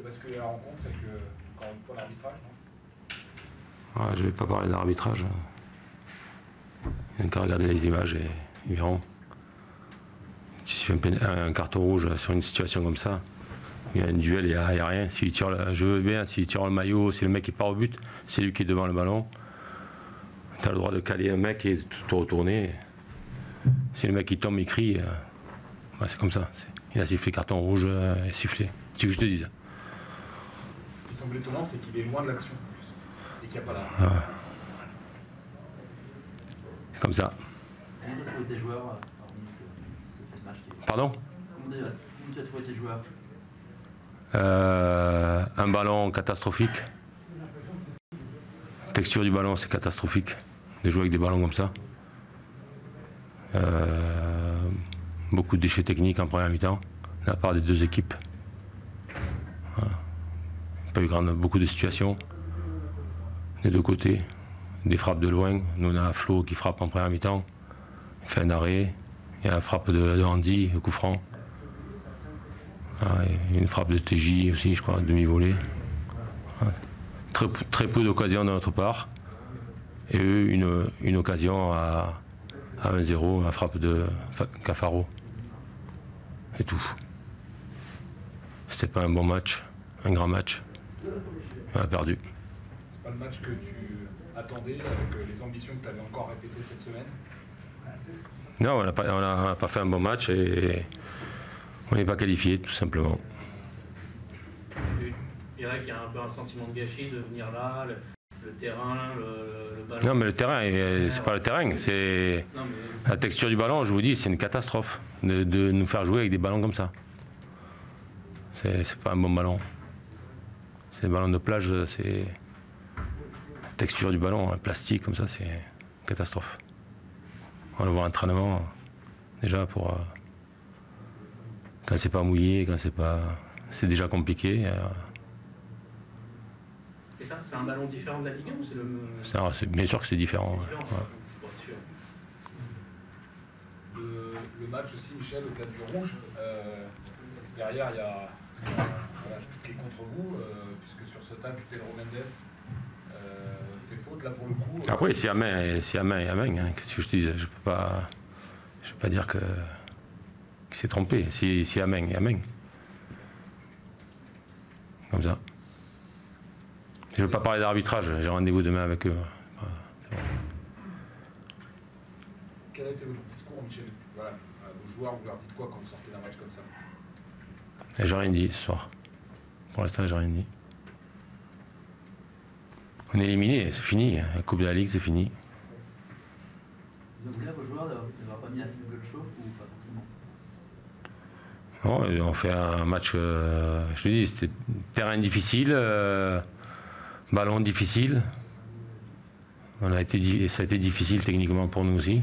basculer la rencontre et que, encore une fois, l'arbitrage, non? Je ne vais pas parler d'arbitrage. Il n'y a qu'à regarder les images et ils verront. Si tu fais un carton rouge sur une situation comme ça, il y a un duel, il n'y a rien. S'il tire je veux bien, s'il tire le maillot, si le mec il part au but, c'est lui qui est devant le ballon. Tu as le droit de caler un mec et de te retourner. Si le mec il tombe, il crie, c'est comme ça. Il a sifflé carton rouge et sifflé. C'est ce que je te dis. Ce qui semble étonnant, c'est qu'il est loin de l'action et qu'il n'y a pas la. C'est comme ça. Comment tu as trouvé tes joueurs ce match? Pardon? Comment tu as trouvé tes joueurs? Un ballon catastrophique. La texture du ballon, c'est catastrophique. De jouer avec des ballons comme ça. Beaucoup de déchets techniques en première mi-temps, de la part des deux équipes. Pas eu beaucoup de situations des deux côtés. Des frappes de loin. Nous on a Flo qui frappe en première mi-temps. Il fait un arrêt. Il y a la frappe de Andy, le coup franc. Une frappe de TJ aussi, je crois, demi-volée. Très peu d'occasions de notre part. Et eux, une occasion à 1-0, la frappe de Cafaro. C'est tout. C'était pas un bon match, un grand match. On a perdu. C'est pas le match que tu attendais avec les ambitions que tu avais encore répétées cette semaine? Non, on n'a pas fait un bon match et on n'est pas qualifié, tout simplement. Je dirais qu'il y a un peu un sentiment de gâchis de venir là, le terrain, le ballon. Non, mais le terrain, c'est pas le terrain, c'est la texture du ballon. Je vous dis, c'est une catastrophe de nous faire jouer avec des ballons comme ça. C'est pas un bon ballon. C'est des ballons de plage, c'est la texture du ballon, un plastique comme ça, c'est une catastrophe. On va le voir en entraînement déjà pour quand c'est pas mouillé, quand c'est déjà compliqué. Et ça, c'est un ballon différent de la Ligue 1 ou c'est le... Bien sûr que c'est différent. Le match aussi, Michel, au-delà du rouge, derrière il y a qui est contre vous, puisque sur ce tacle, Pedro Mendes fait faute là pour le coup. Après, c'est à main, c'est à main et à main. Qu'est-ce que je te dis? Je peux pas dire qu'il s'est trompé. C'est à main et à main. Comme ça. Je ne veux pas parler d'arbitrage, j'ai rendez-vous demain avec eux. Bon. Quel a été votre discours, Michel? Voilà, vos joueurs, vous leur dites quoi quand vous sortez d'un match comme ça? J'ai rien dit ce soir. Pour l'instant, j'ai rien dit. On est éliminé, c'est fini. La Coupe de la Ligue, c'est fini. Vous avez voulu à vos joueurs d'avoir pas mis assez de chauffe ou pas forcément? Non, on fait un match, je te dis, c'était terrain difficile, ballon difficile. Ça a été difficile techniquement pour nous aussi,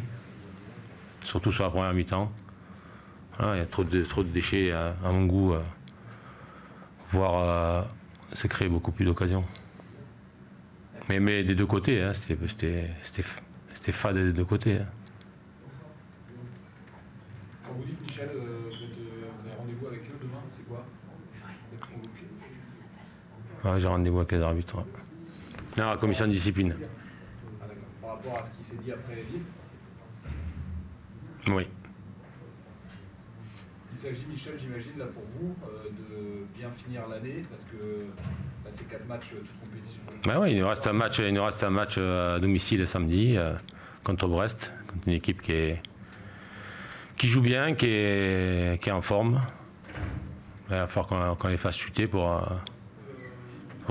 surtout sur la première mi-temps. Voilà, il y a trop de déchets à mon goût, voire c'est créé beaucoup plus d'occasions. Mais des deux côtés, hein, c'était fade des deux côtés. Hein. Quand vous dites, Michel, vous avez rendez-vous avec eux demain, c'est quoi? Vous êtes convoqué? Ouais, j'ai rendez-vous avec les arbitres. Ouais. Non, la commission de discipline. Ah, d'accord. Par rapport à ce qui s'est dit après Lille? Oui. Il s'agit, Michel, j'imagine, là pour vous, de bien finir l'année, parce que là, c'est 4 matchs de compétition. Ben oui, il nous reste un match à domicile samedi contre Brest, contre une équipe qui joue bien, qui est en forme. Il va falloir qu'on les fasse chuter pour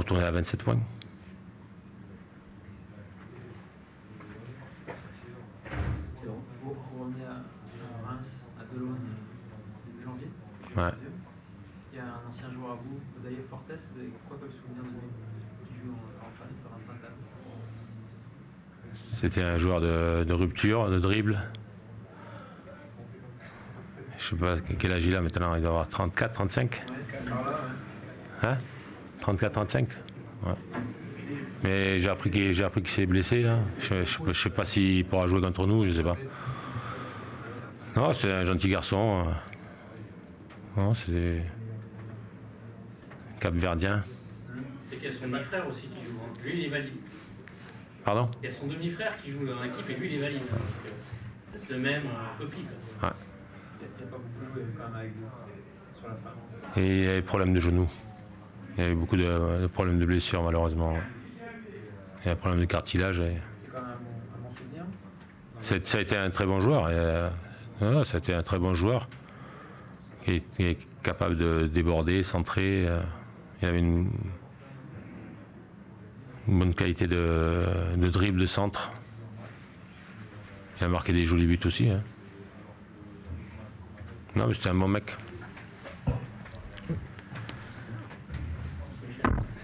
tourner à 27 points. Vous revenez à Reims, à Delaune, début janvier. Ouais. Il y a un ancien joueur à vous, Daniel Fortes, vous avez quoi comme souvenir de lui qui joue en face sur un Saint-Anne? C'était un joueur de rupture, de dribble. Je sais pas quel âge il a maintenant, il doit avoir 34, 35. Hein? 34, 35. Ouais. Mais j'ai appris qu'il s'est blessé là. Je sais pas s'il pourra jouer contre nous, je sais pas. Non, c'est un gentil garçon. Non, c'est capverdien. Et qu'il y a son demi-frère aussi qui joue. Lui, il est valide. Pardon? Il y a son demi-frère qui joue dans l'équipe et lui, il est valide. Peut-être le même copie. Ouais. Il n'y a pas beaucoup joué quand même avec vous sur la fin. Et il y avait des problèmes de genoux. Il y avait beaucoup de problèmes de blessures, malheureusement. Il y a un problème de cartilage. C'est quand même un bon souvenir. Ça a été un très bon joueur. Ça a été un très bon joueur qui est capable de déborder, centrer. Il avait une bonne qualité de dribble, de centre. Il a marqué des jolis buts aussi. Hein. Non, mais c'était un bon mec.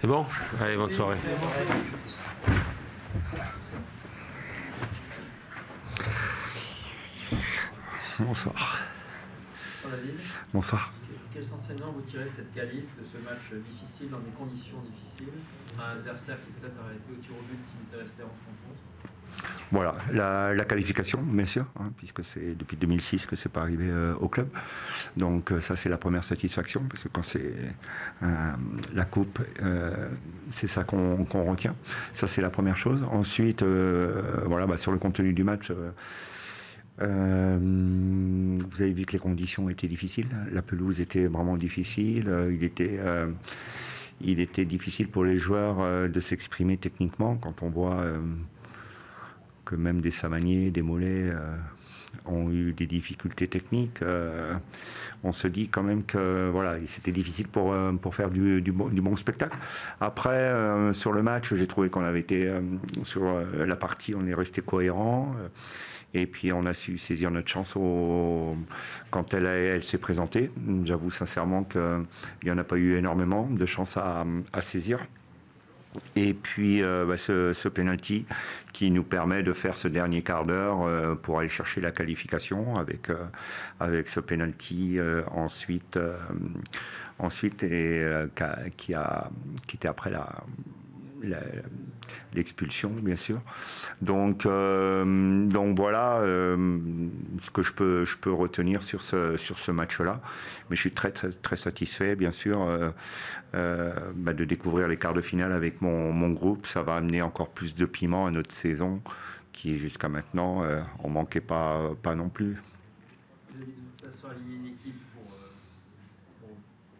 C'est bon? Allez, bonne soirée. Bonsoir. Bonsoir. Quels enseignements vous tirez de cette qualif, de ce match difficile, dans des conditions difficiles, un adversaire qui peut-être aurait été au tir au but s'il était resté en France? Voilà, la qualification, bien sûr, hein, puisque c'est depuis 2006 que c'est pas arrivé au club. Donc ça, c'est la première satisfaction, parce que quand c'est la coupe, c'est ça qu'on retient. Ça, c'est la première chose. Ensuite, voilà, sur le contenu du match, vous avez vu que les conditions étaient difficiles. La pelouse était vraiment difficile. Il était difficile pour les joueurs de s'exprimer techniquement quand on voit que même des Samanier, des Mollets ont eu des difficultés techniques. On se dit quand même que voilà, c'était difficile pour faire du bon spectacle. Après, sur le match, j'ai trouvé qu'on avait été sur la partie, on est resté cohérent. Et puis on a su saisir notre chance quand elle s'est présentée. J'avoue sincèrement qu'il n'y en a pas eu énormément de chances à saisir. Et puis ce penalty qui nous permet de faire ce dernier quart d'heure pour aller chercher la qualification avec ce penalty ensuite et qui était après l'expulsion, bien sûr. Donc voilà ce que je peux retenir sur ce match-là. Mais je suis très très très satisfait, bien sûr, de découvrir les quarts de finale avec mon groupe. Ça va amener encore plus de piment à notre saison, qui jusqu'à maintenant on manquait pas non plus. Vous avez de toute façon aligné l'équipe pour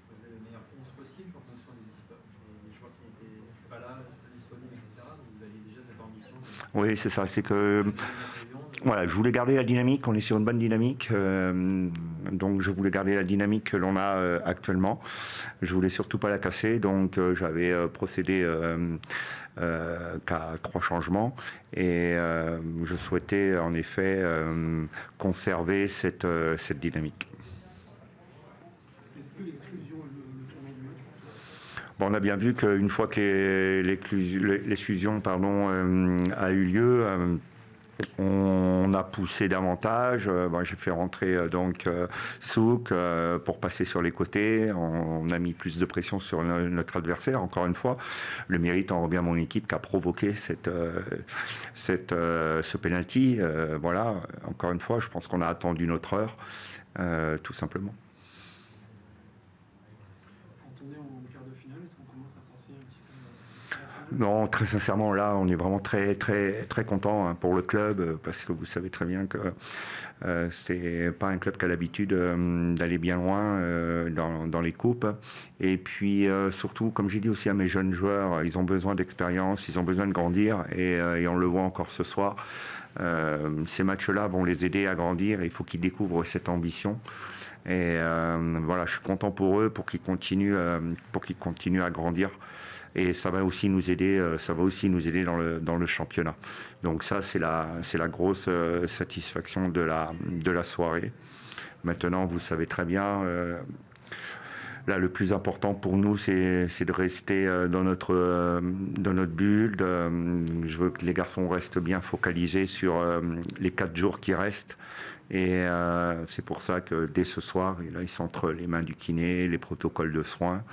proposer le meilleur 11 possible en fonction des joueurs qui n'étaient pas là, disponibles, etc. Vous aviez déjà cette ambition Oui, c'est ça. C'est que voilà, je voulais garder la dynamique. On est sur une bonne dynamique, donc je voulais garder la dynamique que l'on a actuellement. Je voulais surtout pas la casser, donc j'avais procédé qu'à 3 changements et je souhaitais en effet conserver cette dynamique. Est-ce que l'exclusion est le tournant du match? Bon, on a bien vu qu'une fois que l'exclusion a eu lieu, on a poussé davantage. J'ai fait rentrer Souk pour passer sur les côtés. On a mis plus de pression sur notre adversaire. Encore une fois, le mérite en revient à mon équipe qui a provoqué ce penalty. Voilà, encore une fois, je pense qu'on a attendu notre heure, tout simplement. Non, très sincèrement, là, on est vraiment très, très, très content pour le club, parce que vous savez très bien que c'est pas un club qui a l'habitude d'aller bien loin dans les coupes. Et puis, surtout, comme j'ai dit aussi à mes jeunes joueurs, ils ont besoin d'expérience, ils ont besoin de grandir, et on le voit encore ce soir. Ces matchs-là vont les aider à grandir, et il faut qu'ils découvrent cette ambition. Et voilà, je suis content pour eux, pour qu'ils continuent à grandir. Et ça va aussi nous aider, dans le championnat. Donc ça, c'est la grosse satisfaction de la soirée. Maintenant, vous savez très bien, là, le plus important pour nous, c'est de rester dans notre bulle. Je veux que les garçons restent bien focalisés sur les 4 jours qui restent. Et c'est pour ça que dès ce soir, là, ils sont entre les mains du kiné, les protocoles de soins.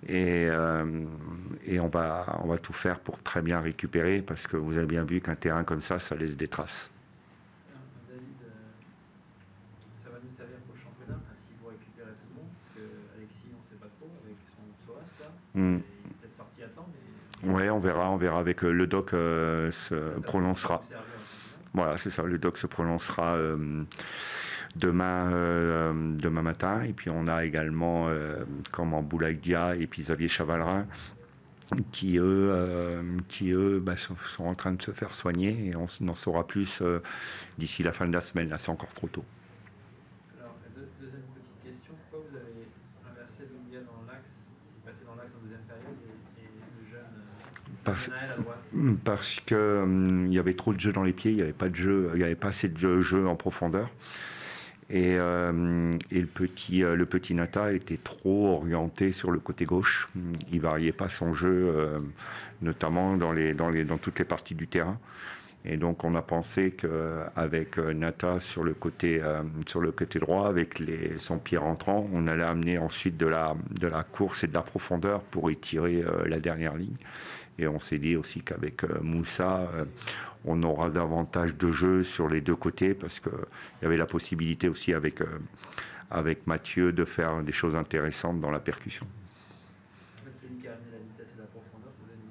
Et on va tout faire pour très bien récupérer, parce que vous avez bien vu qu'un terrain comme ça laisse des traces. David, ça va nous servir pour le championnat, si vous pour récupérer tout le monde, parce que Alexis, on ne sait pas trop, avec son Soas là, Mm. il est peut-être sorti à temps, mais Ouais, on verra avec le doc se prononcera. observé en championnat. Voilà, c'est ça, le doc se prononcera demain matin. Et puis on a également Boulaïdia et puis Xavier Chavalerin qui eux sont en train de se faire soigner et on en saura plus d'ici la fin de la semaine. Là, c'est encore trop tôt. Alors, deuxième petite question, pourquoi vous avez inversé Doumbia dans l'axe, passé dans l'axe en deuxième période et le jeune Naël à droite? Parce que il y avait trop de jeux dans les pieds, il n'y avait pas de jeu, il n'y avait pas assez de jeu en profondeur. Et le petit Nata était trop orienté sur le côté gauche. Il variait pas son jeu, notamment dans toutes les parties du terrain. Et donc on a pensé qu'avec Nata sur le côté droit, avec son pied rentrant, on allait amener ensuite de la course et de la profondeur pour étirer la dernière ligne. Et on s'est dit aussi qu'avec Moussa, on aura davantage de jeu sur les deux côtés parce qu'il y avait la possibilité aussi avec Mathieu de faire des choses intéressantes dans la percussion. En fait, celui qui a amené la vitesse et la profondeur, c'est Denis.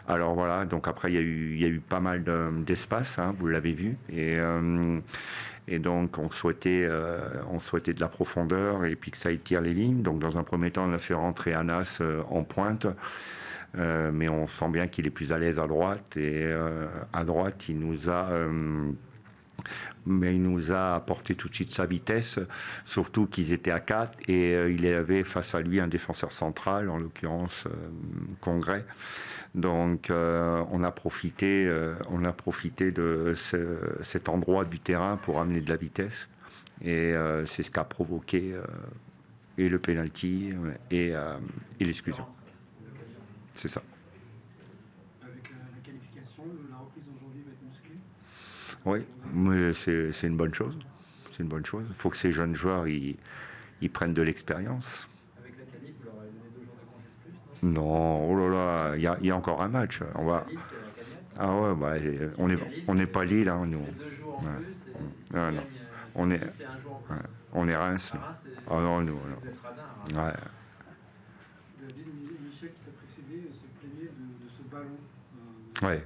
Alors voilà, donc après il y a eu pas mal d'espace, hein, vous l'avez vu, et donc on souhaitait de la profondeur et puis que ça étire les lignes. Donc dans un premier temps, on a fait rentrer Anas en pointe. Mais on sent bien qu'il est plus à l'aise à droite et à droite il nous a apporté tout de suite sa vitesse, surtout qu'ils étaient à 4 et il avait face à lui un défenseur central, en l'occurrence Congrès. Donc on a profité de cet endroit du terrain pour amener de la vitesse et c'est ce qui a provoqué et le penalty et l'exclusion. C'est ça. Avec la qualification, la reprise en janvier va être musclée. Oui, mais c'est une bonne chose. C'est une bonne chose. Il faut que ces jeunes joueurs ils prennent de l'expérience. Avec la qualif, vous leur avez donné 2 jours de congé de plus, non? Non, oh là là, il y a encore un match. On va. La Lille, c'est la gagnante. Ah ouais, bah, on n'est pas Lille, hein, nous. C'est 2 jours en Ouais. plus, et Ah, si non. gagne, On est- c'est 1 jour en plus. Ouais. On est Reims. À nous. Reims, c'est- Ah non, nous. vous êtes radin, hein. Ouais. David, Michel qui t'a précédé se plaignait de ce ballon. Ouais.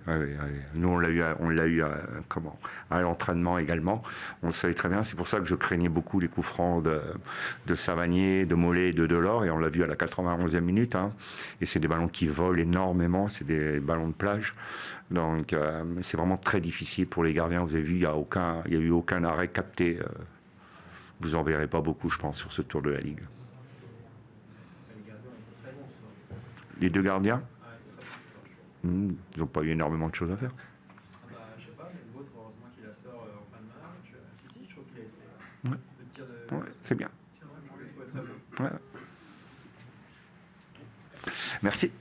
Nous, on l'a eu à l'entraînement également. On le savait très bien. C'est pour ça que je craignais beaucoup les coups francs de Savanier, de Mollet et de Delors. Et on l'a vu à la 91e minute. Hein. Et c'est des ballons qui volent énormément. C'est des ballons de plage. Donc, c'est vraiment très difficile pour les gardiens. Vous avez vu, il n'y a eu aucun arrêt capté. Vous en verrez pas beaucoup, je pense, sur ce tour de la Ligue. Les gardiens étaient très bons, ce soir. Les deux gardiens, Ah, ils étaient très bons, ce soir. ils n'ont pas eu énormément de choses à faire. Ah bah, je sais pas, mais le vôtre, heureusement qu'il la sort en fin de match. Si, je trouve qu'il a été. Ouais. Le tir de. Ouais, c'est bien. Je l'ai trouvé très bon. Ouais. Merci.